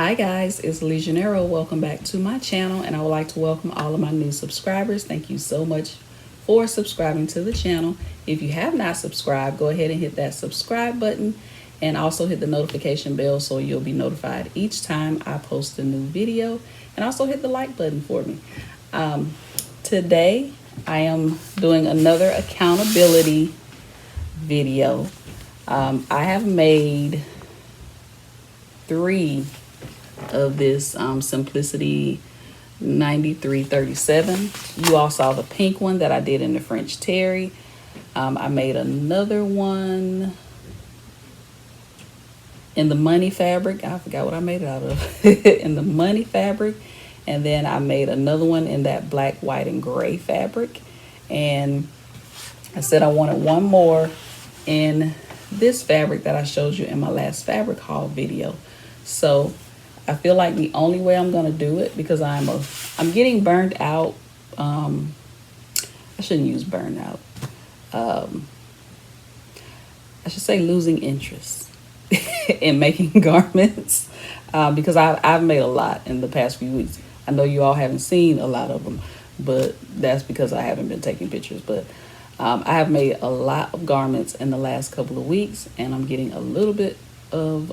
Hi guys, it's LeJanaro. Welcome back to my channel, and I would like to welcome all of my new subscribers. Thank you so much for subscribing to the channel. If you have not subscribed, go ahead and hit that subscribe button and also hit the notification bell so you'll be notified each time I post a new video, and also hit the like button for me. Today I am doing another accountability video. I have made 3 of this Simplicity 9337. You all saw the pink one that I did in the French terry. I made another one in the money fabric. I forgot what I made it out of. In the money fabric. And then I made another one in that black, white, and gray fabric. And I said I wanted one more in this fabric that I showed you in my last fabric haul video. So I feel like the only way I'm gonna do it, because I'm getting burned out. I shouldn't use burned out. I should say losing interest in making garments, because I've made a lot in the past few weeks. I know you all haven't seen a lot of them, but that's because I haven't been taking pictures. But I have made a lot of garments in the last couple of weeks, and I'm getting a little bit of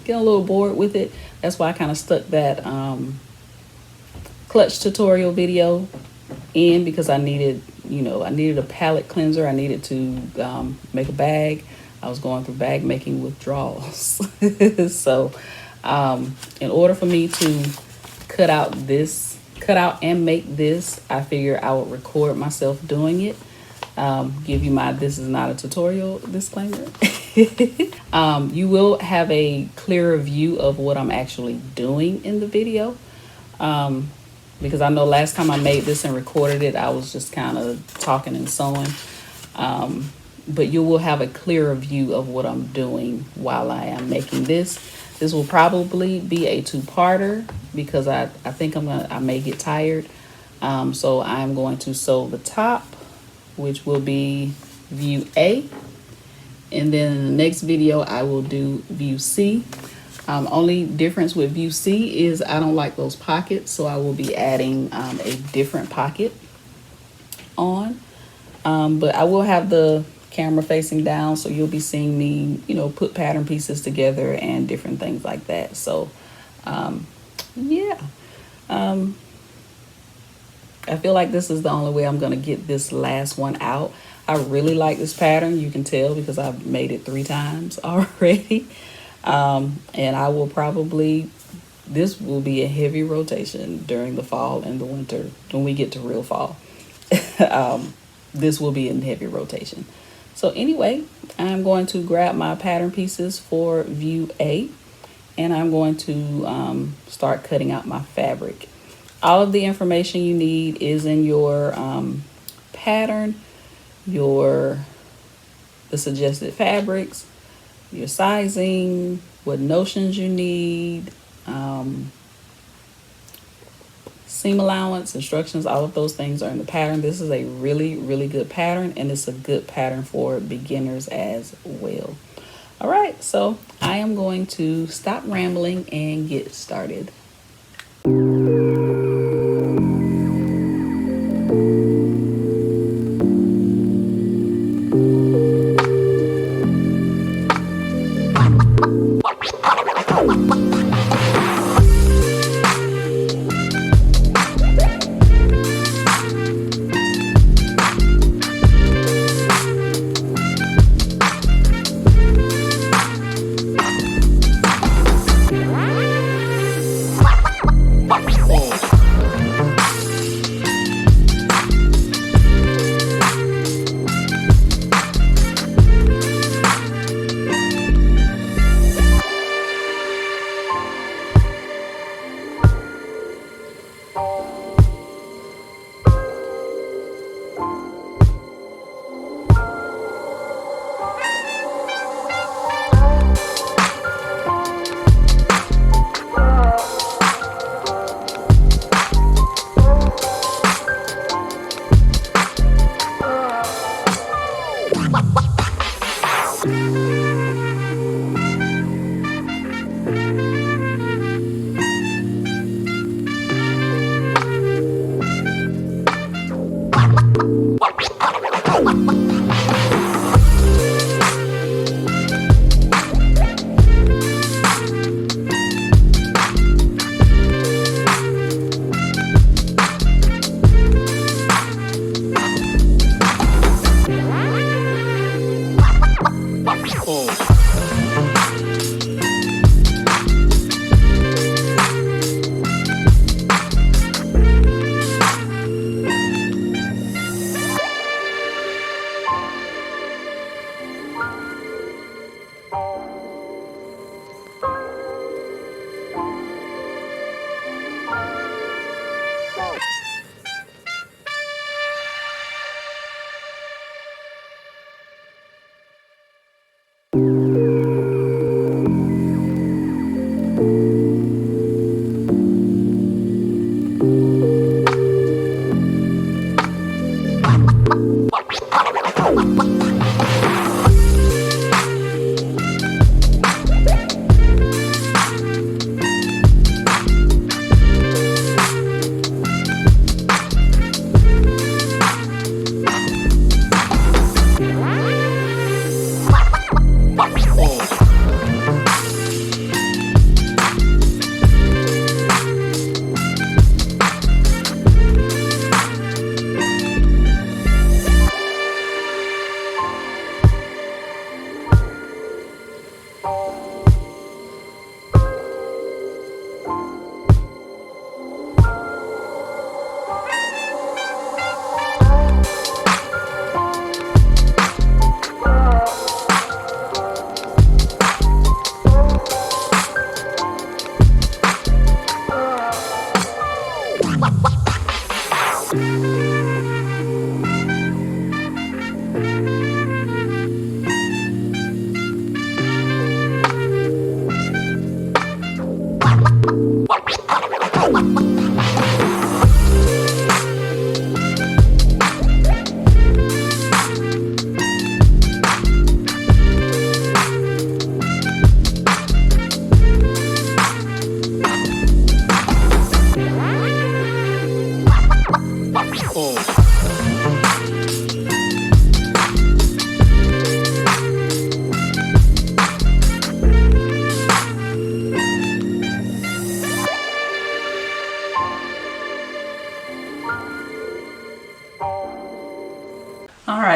getting a little bored with it. That's why I kind of stuck that clutch tutorial video in, because I needed a palette cleanser. I needed to make a bag. I was going through bag making withdrawals. So in order for me to cut out and make this, I figured I would record myself doing it. Give you my "this is not a tutorial" disclaimer. You will have a clearer view of what I'm actually doing in the video, because I know last time I made this and recorded it, I was just kind of talking and sewing. But you will have a clearer view of what I'm doing while I am making this. This will probably be a 2-parter, because I think I may get tired. So I'm going to sew the top, which will be view A. And then in the next video, I will do view C. Only difference with view C is I don't like those pockets, so I will be adding a different pocket on. But I will have the camera facing down, so you'll be seeing me, put pattern pieces together and different things like that. So, yeah. I feel like this is the only way I'm going to get this last one out. I really like this pattern. You can tell because I've made it 3 times already. And I will this will be a heavy rotation during the fall and the winter. When we get to real fall, this will be in heavy rotation. So anyway, I'm going to grab my pattern pieces for view A, and I'm going to start cutting out my fabric. All of the information you need is in your pattern, the suggested fabrics, your sizing, what notions you need, seam allowance, instructions, all of those things are in the pattern. This is a really, really good pattern, and it's a good pattern for beginners as well. All right, so I am going to stop rambling and get started.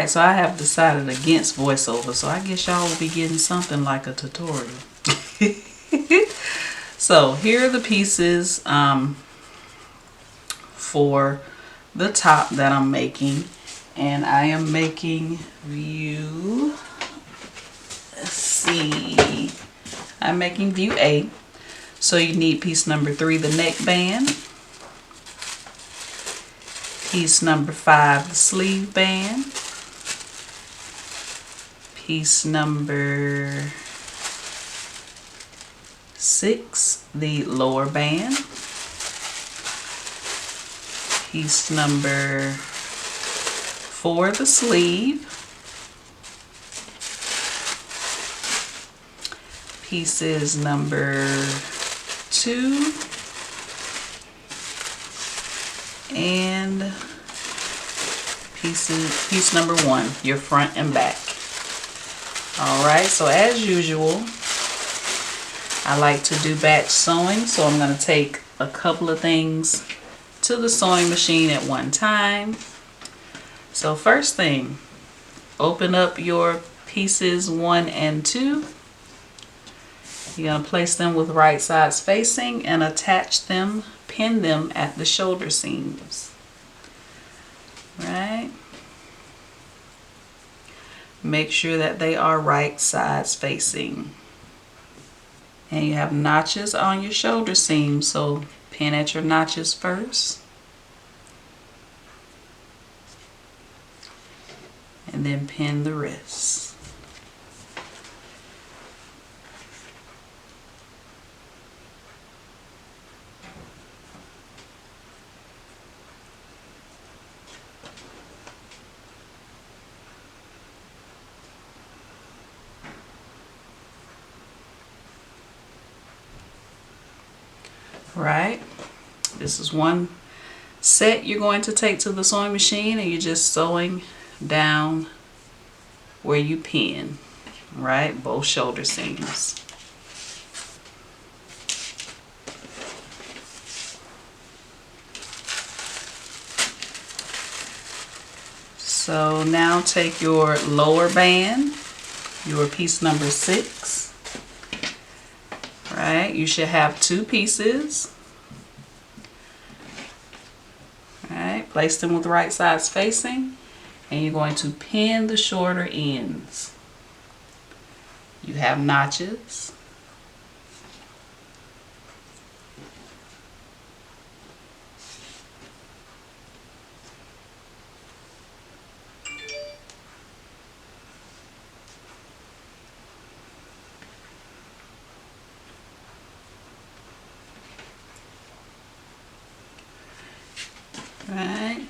Alright, so I have decided against voiceover, so I guess y'all will be getting something like a tutorial. So here are the pieces for the top that I'm making. And I am making view, let's see, I'm making view A. So you need piece number 3, the neckband. Piece number 5, the sleeve band. Piece number 6, the lower band. Piece number 4, the sleeve. Pieces number 2 and piece number 1, your front and back. Alright, so as usual, I like to do batch sewing, so I'm going to take a couple of things to the sewing machine at one time. So first thing, open up your pieces 1 and 2. You're going to place them with right sides facing and attach them, pin them at the shoulder seams. Right? Make sure that they are right sides facing. And you have notches on your shoulder seams, so pin at your notches first. And then pin the rest. Right, this is one set you're going to take to the sewing machine, and you're just sewing down where you pin, right, both shoulder seams. So now take your lower band, your piece number 6. Right, you should have 2 pieces. Right, place them with right sides facing, and you're going to pin the shorter ends. You have notches. Right.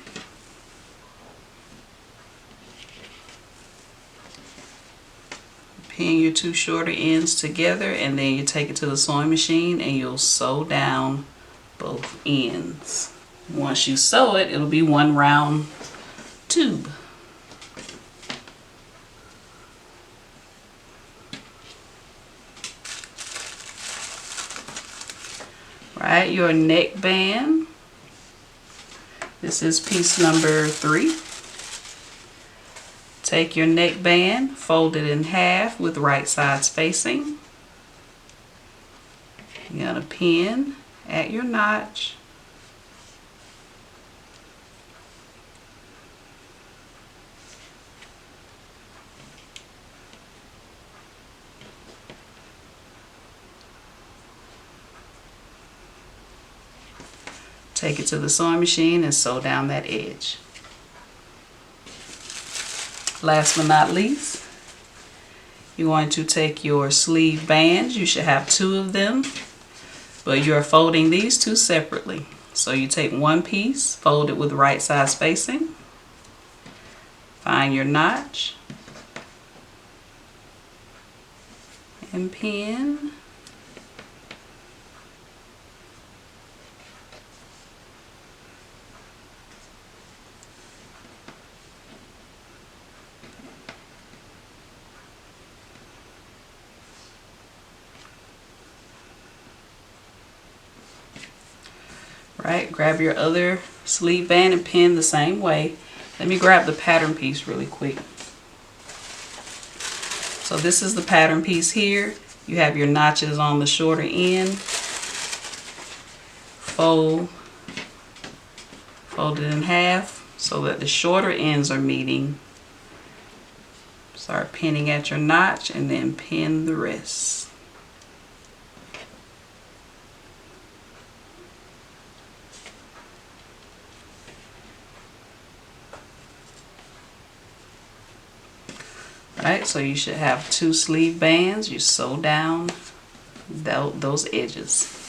Pin your 2 shorter ends together, and then you take it to the sewing machine and you'll sew down both ends. Once you sew it, it'll be one round tube. Right, your neck band. This is piece number 3. Take your neck band, fold it in half with right sides facing. You're going to pin at your notch. Take it to the sewing machine and sew down that edge. Last but not least, you're going to take your sleeve bands. You should have 2 of them, but you're folding these 2 separately. So you take one piece, fold it with right sides facing, find your notch, and pin. Right, grab your other sleeve band and pin the same way. Let me grab the pattern piece really quick. So this is the pattern piece here. You have your notches on the shorter end. Fold it in half so that the shorter ends are meeting. Start pinning at your notch and then pin the rest. Right, so you should have 2 sleeve bands. You sew down those edges.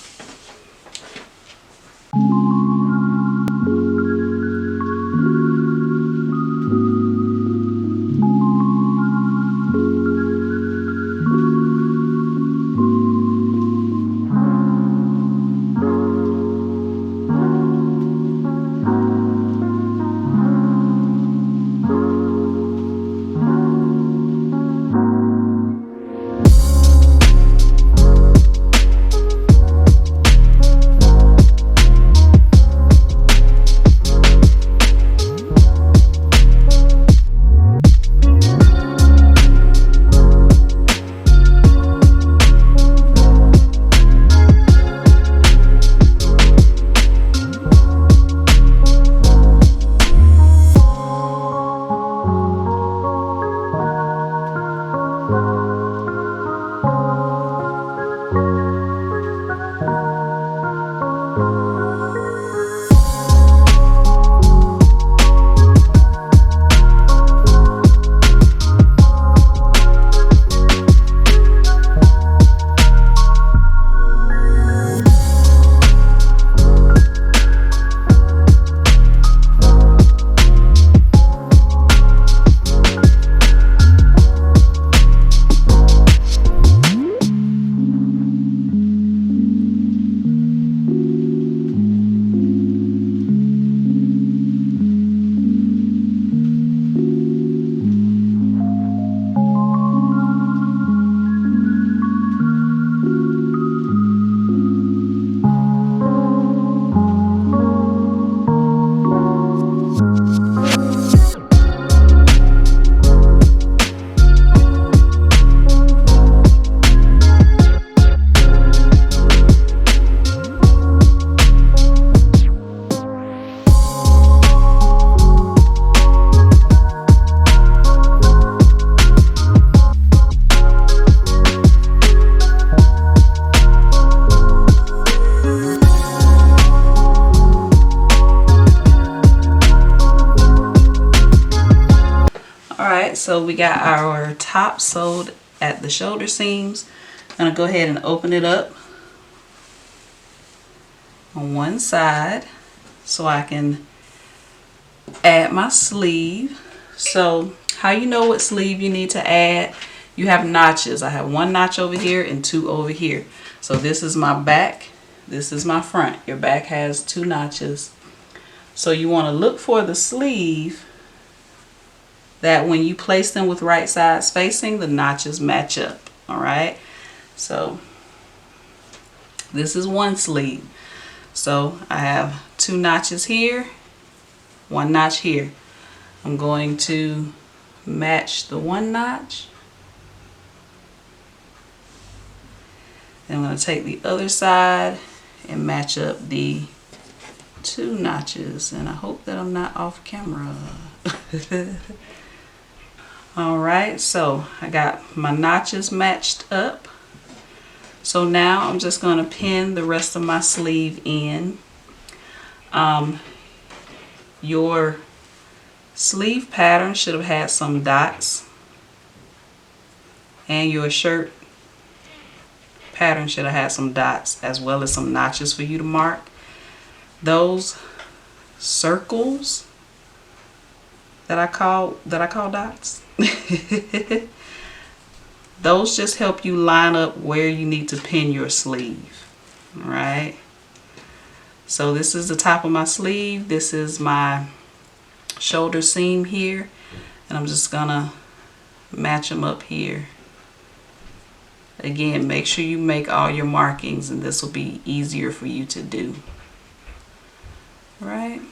So we got our top sewed at the shoulder seams. I'm going to go ahead and open it up on one side so I can add my sleeve. So how you know what sleeve you need to add? You have notches. I have 1 notch over here and 2 over here. So this is my back, this is my front. Your back has 2 notches. So you want to look for the sleeve that when you place them with right sides facing, the notches match up. All right, so this is one sleeve. So I have 2 notches here, 1 notch here. I'm going to match the 1 notch. Then I'm going to take the other side and match up the 2 notches. And I hope that I'm not off camera. Alright, so I got my notches matched up. So now I'm just going to pin the rest of my sleeve in. Your sleeve pattern should have had some dots, and your shirt pattern should have had some dots as well as some notches for you to mark. Those circles that I call dots, those just help you line up where you need to pin your sleeve. All right, so this is the top of my sleeve, this is my shoulder seam here, and I'm just gonna match them up here. Again, make sure you make all your markings, and this will be easier for you to do. All right.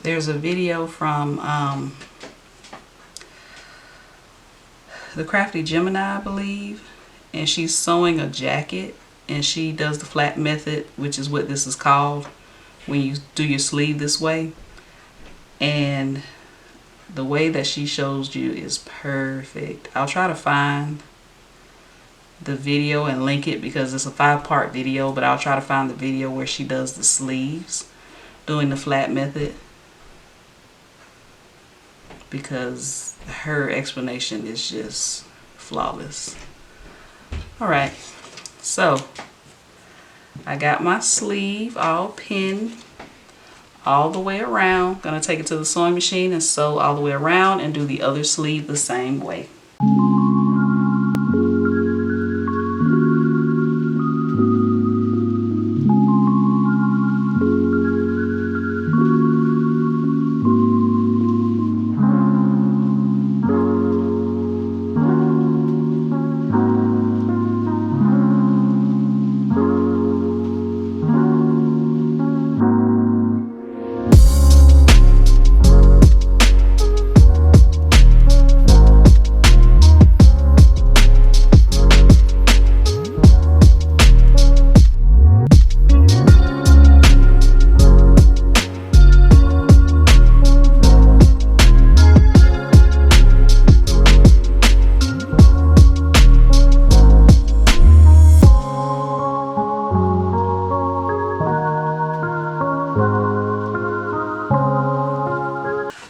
there's a video from the Crafty Gemini, I believe, and she's sewing a jacket, and she does the flat method, which is what this is called when you do your sleeve this way. And the way that she shows you is perfect. I'll try to find the video and link it because it's a 5-part video, but I'll try to find the video where she does the sleeves doing the flat method, because her explanation is just flawless. Alright, so I got my sleeve all pinned all the way around. Gonna take it to the sewing machine and sew all the way around and do the other sleeve the same way.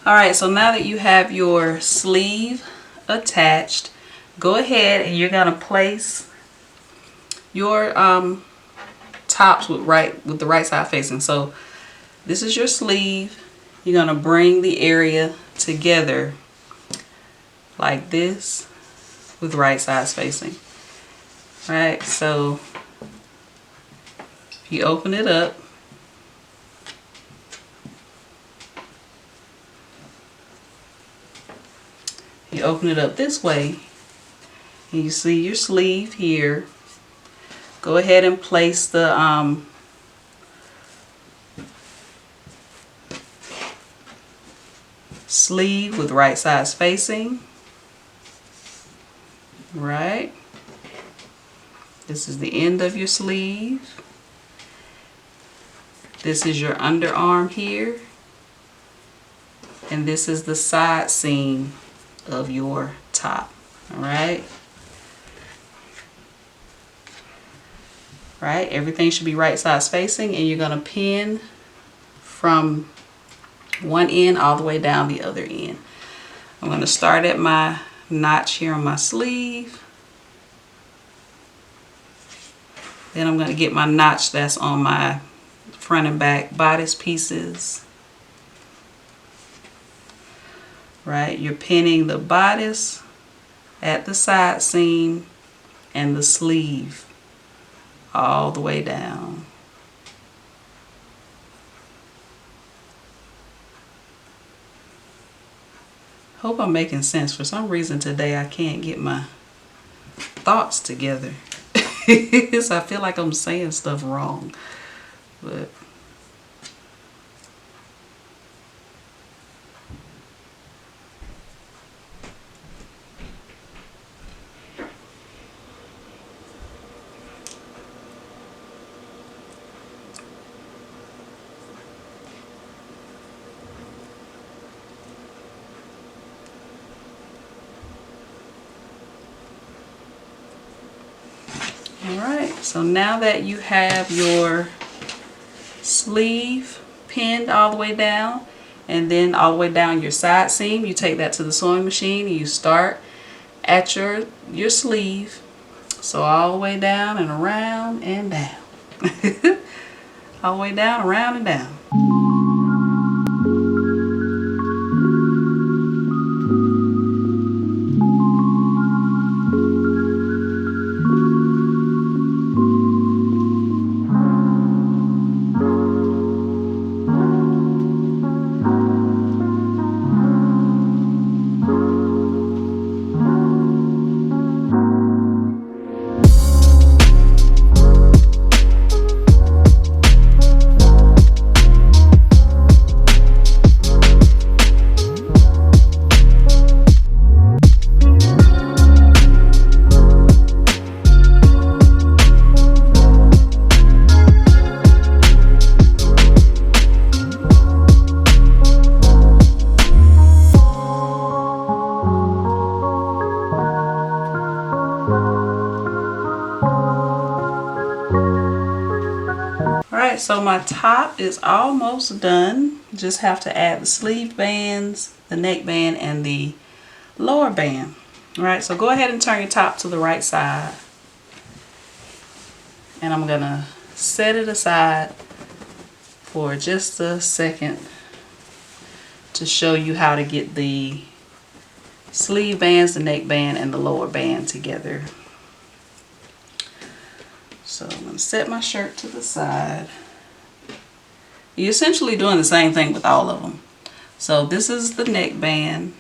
Alright, so now that you have your sleeve attached, go ahead and you're going to place your tops with the right side facing. So this is your sleeve. You're going to bring the area together like this with right sides facing. Right, so if you open it up, you open it up this way and you see your sleeve here. Go ahead and place the sleeve with right sides facing. Right, this is the end of your sleeve. This is your underarm here, and this is the side seam of your top. All right. Right, everything should be right sides facing, and you're going to pin from one end all the way down the other end. I'm going to start at my notch here on my sleeve. Then I'm going to get my notch that's on my front and back bodice pieces. Right, you're pinning the bodice at the side seam and the sleeve all the way down. Hope I'm making sense. For some reason today I can't get my thoughts together. So I feel like I'm saying stuff wrong. But alright, so now that you have your sleeve pinned all the way down and then all the way down your side seam, you take that to the sewing machine and you start at your sleeve. So all the way down and around and down. All the way down, around and down. Alright, so my top is almost done. Just have to add the sleeve bands, the neck band, and the lower band. Alright, so go ahead and turn your top to the right side. And I'm gonna set it aside for just a second to show you how to get the sleeve bands, the neck band, and the lower band together. So I'm gonna set my shirt to the side. You're essentially doing the same thing with all of them. So this is the neck band.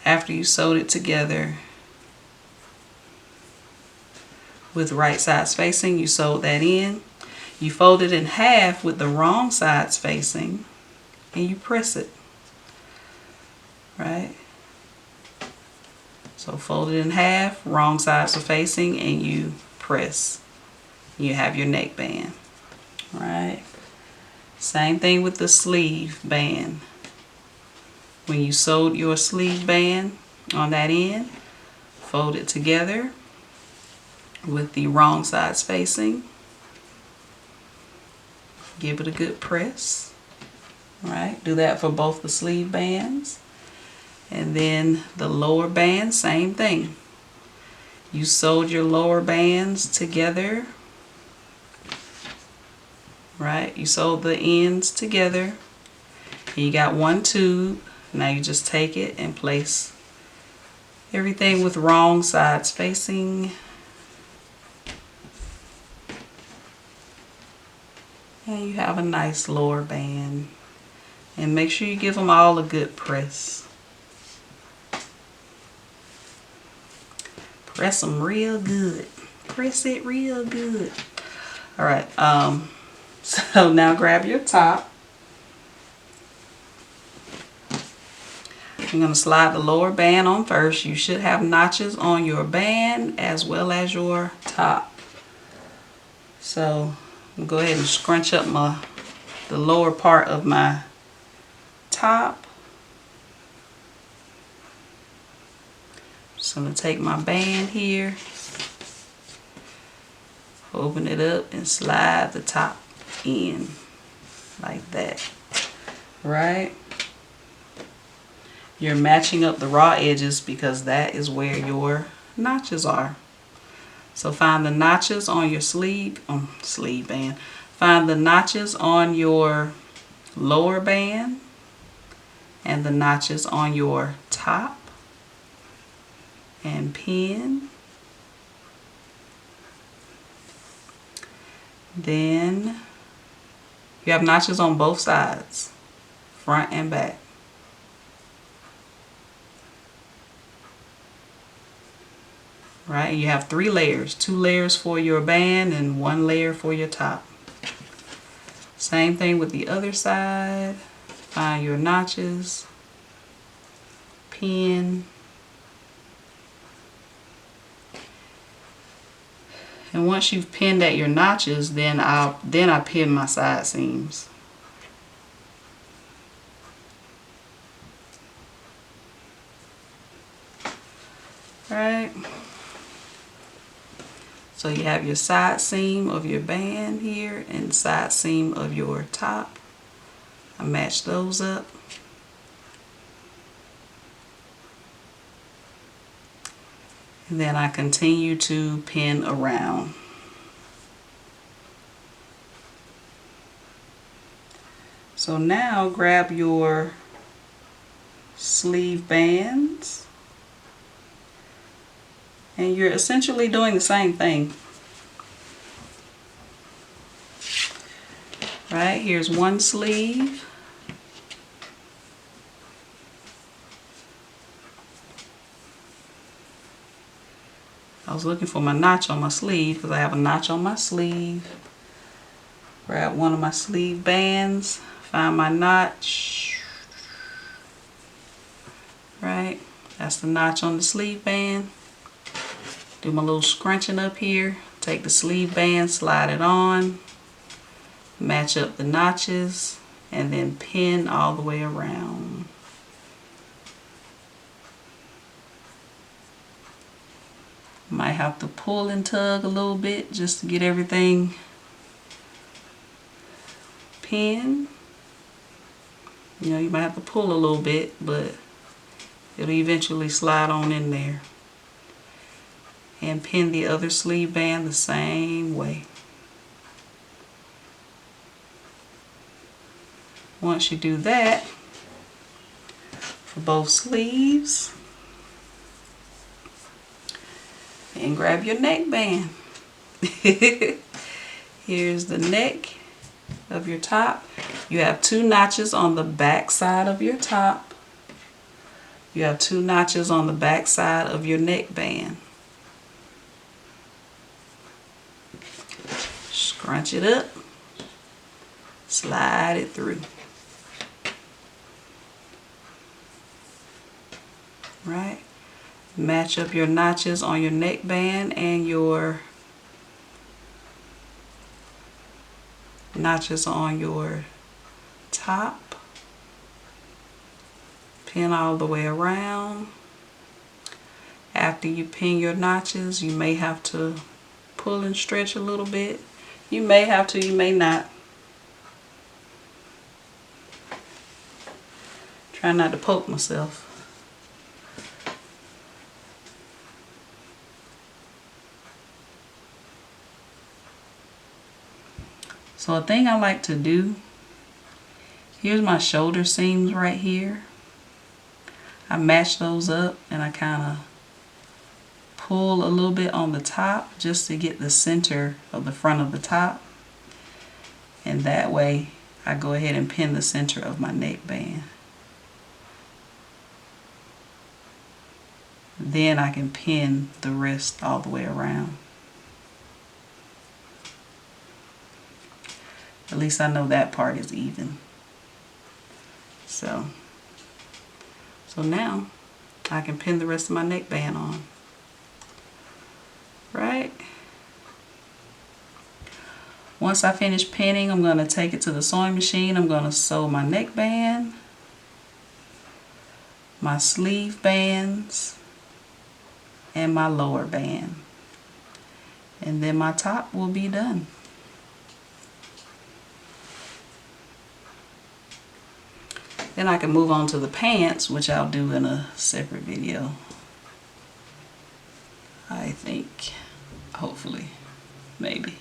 After you sewed it together with right sides facing, you sewed that in. You fold it in half with the wrong sides facing, and you press it, right? So fold it in half, wrong sides are facing, and you press. You have your neck band, right? Same thing with the sleeve band. When you sewed your sleeve band on that end, fold it together with the wrong sides facing. Give it a good press. Right? Do that for both the sleeve bands. And then the lower band, same thing. You sewed your lower bands together. Right? You sewed the ends together. And you got one tube. Now you just take it and place everything with wrong sides facing. And you have a nice lower band. And make sure you give them all a good press. Press them real good. Press it real good. Alright, so now grab your top. I'm going to slide the lower band on first. You should have notches on your band as well as your top. So I'm going to go ahead and scrunch up the lower part of my top. Just going to take my band here, open it up, and slide the top in like that. Right? You're matching up the raw edges because that is where your notches are. So find the notches on your sleeve band. Find the notches on your lower band and the notches on your top, and pin. Then you have notches on both sides, front and back. Right, you have 3 layers, 2 layers for your band and 1 layer for your top. Same thing with the other side. Find your notches, pin, and once you've pinned at your notches, then I pin my side seams. Right. So you have your side seam of your band here and side seam of your top. I match those up. And then I continue to pin around. So now grab your sleeve bands. And you're essentially doing the same thing. Right, here's one sleeve. I was looking for my notch on my sleeve because I have a notch on my sleeve. Grab one of my sleeve bands, find my notch. Right, that's the notch on the sleeve band. Do my little scrunching up here, take the sleeve band, slide it on, match up the notches, and then pin all the way around. Might have to pull and tug a little bit just to get everything pinned. You know, you might have to pull a little bit, but it'll eventually slide on in there. And pin the other sleeve band the same way. Once you do that, for both sleeves, and grab your neckband. Here's the neck of your top. You have 2 notches on the back side of your top. You have 2 notches on the back side of your neckband. Scrunch it up, slide it through. Right? Match up your notches on your neckband and your notches on your top. Pin all the way around. After you pin your notches, you may have to pull and stretch a little bit. You may have to, you may not. Try not to poke myself. So a thing I like to do, here's my shoulder seams right here. I match those up and I kind of pull a little bit on the top just to get the center of the front of the top. And that way I go ahead and pin the center of my neckband. Then I can pin the rest all the way around. At least I know that part is even. So now I can pin the rest of my neckband on. Right? Once I finish pinning, I'm going to take it to the sewing machine. I'm going to sew my neckband, my sleeve bands, and my lower band. And then my top will be done. Then I can move on to the pants, which I'll do in a separate video. I think, hopefully, maybe.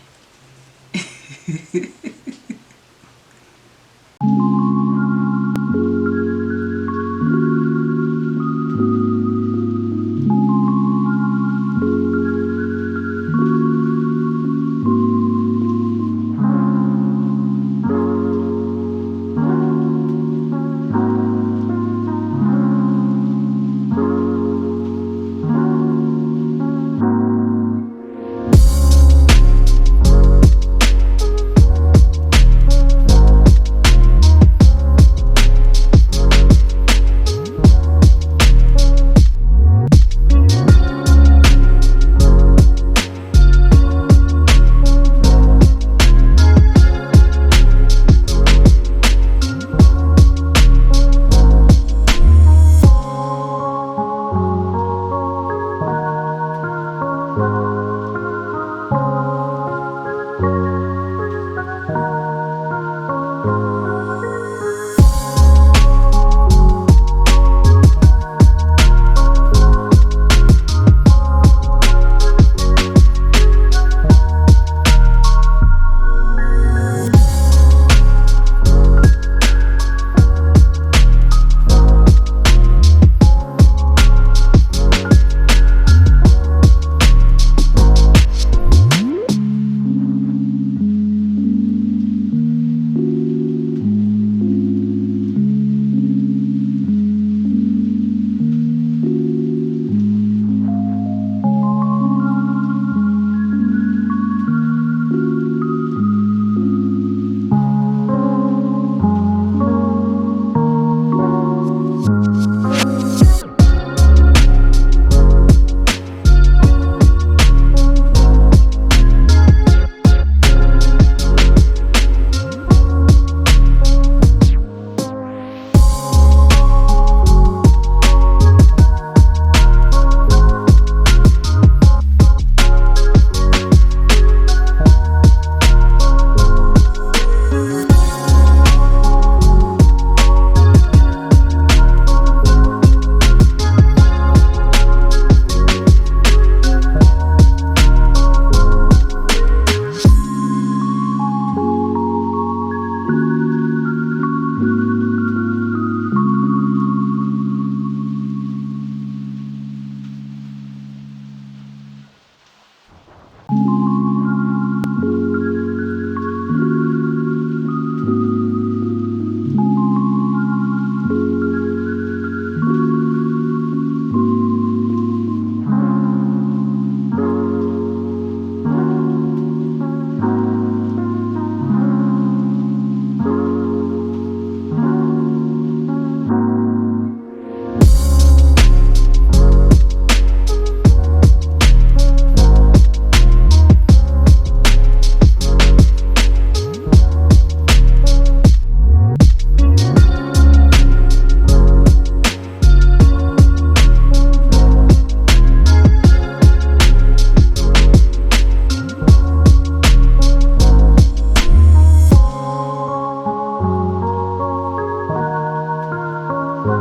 Alright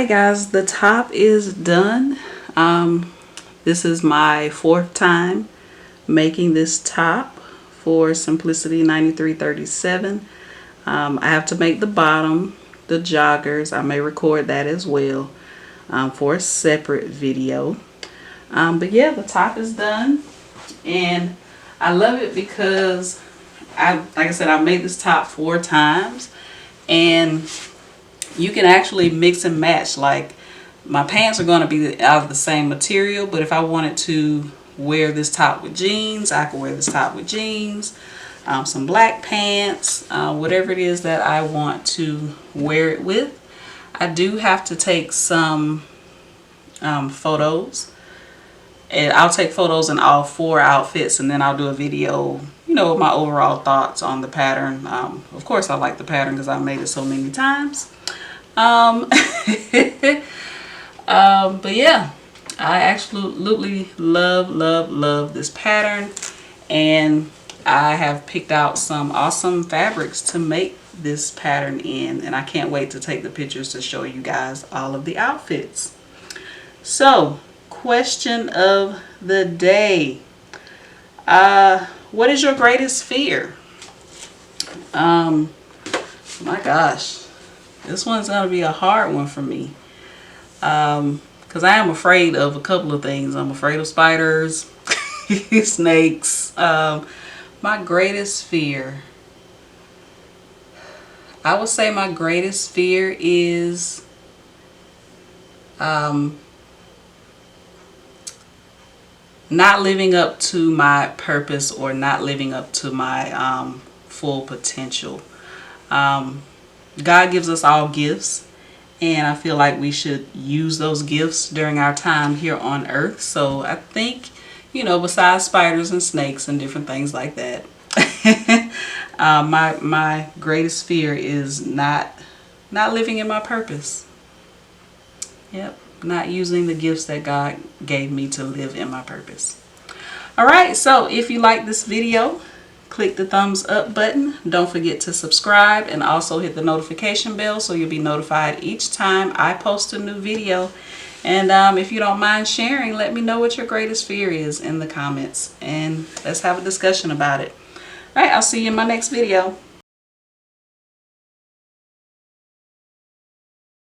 guys, the top is done. This is my 4th time making this top for Simplicity 9337. I have to make the bottom, the joggers. I may record that as well for a separate video. But yeah, the top is done, and I love it because like I said, I made this top 4 times, and you can actually mix and match. Like, my pants are going to be out of the same material, but if I wanted to wear this top with jeans, I could wear this top with jeans, some black pants, whatever it is that I want to wear it with. I do have to take some photos, and I'll take photos in all 4 outfits, and then I'll do a video, you know, with my overall thoughts on the pattern. Of course, I like the pattern because I made it so many times. But yeah, I absolutely love this pattern, and I have picked out some awesome fabrics to make this pattern in, and I can't wait to take the pictures to show you guys all of the outfits. So, question of the day. What is your greatest fear? My gosh. This one's going to be a hard one for me, because I am afraid of a couple of things. I'm afraid of spiders, snakes. My greatest fear, I would say my greatest fear is not living up to my purpose, or not living up to my full potential. God gives us all gifts, and I feel like we should use those gifts during our time here on earth. So I think, you know, besides spiders and snakes and different things like that, my greatest fear is not living in my purpose. Yep, not using the gifts that God gave me to live in my purpose. All right, so if you like this video, click the thumbs up button. Don't forget to subscribe, and also hit the notification bell so you'll be notified each time I post a new video. And if you don't mind sharing, let me know what your greatest fear is in the comments, and let's have a discussion about it. All right, I'll see you in my next video.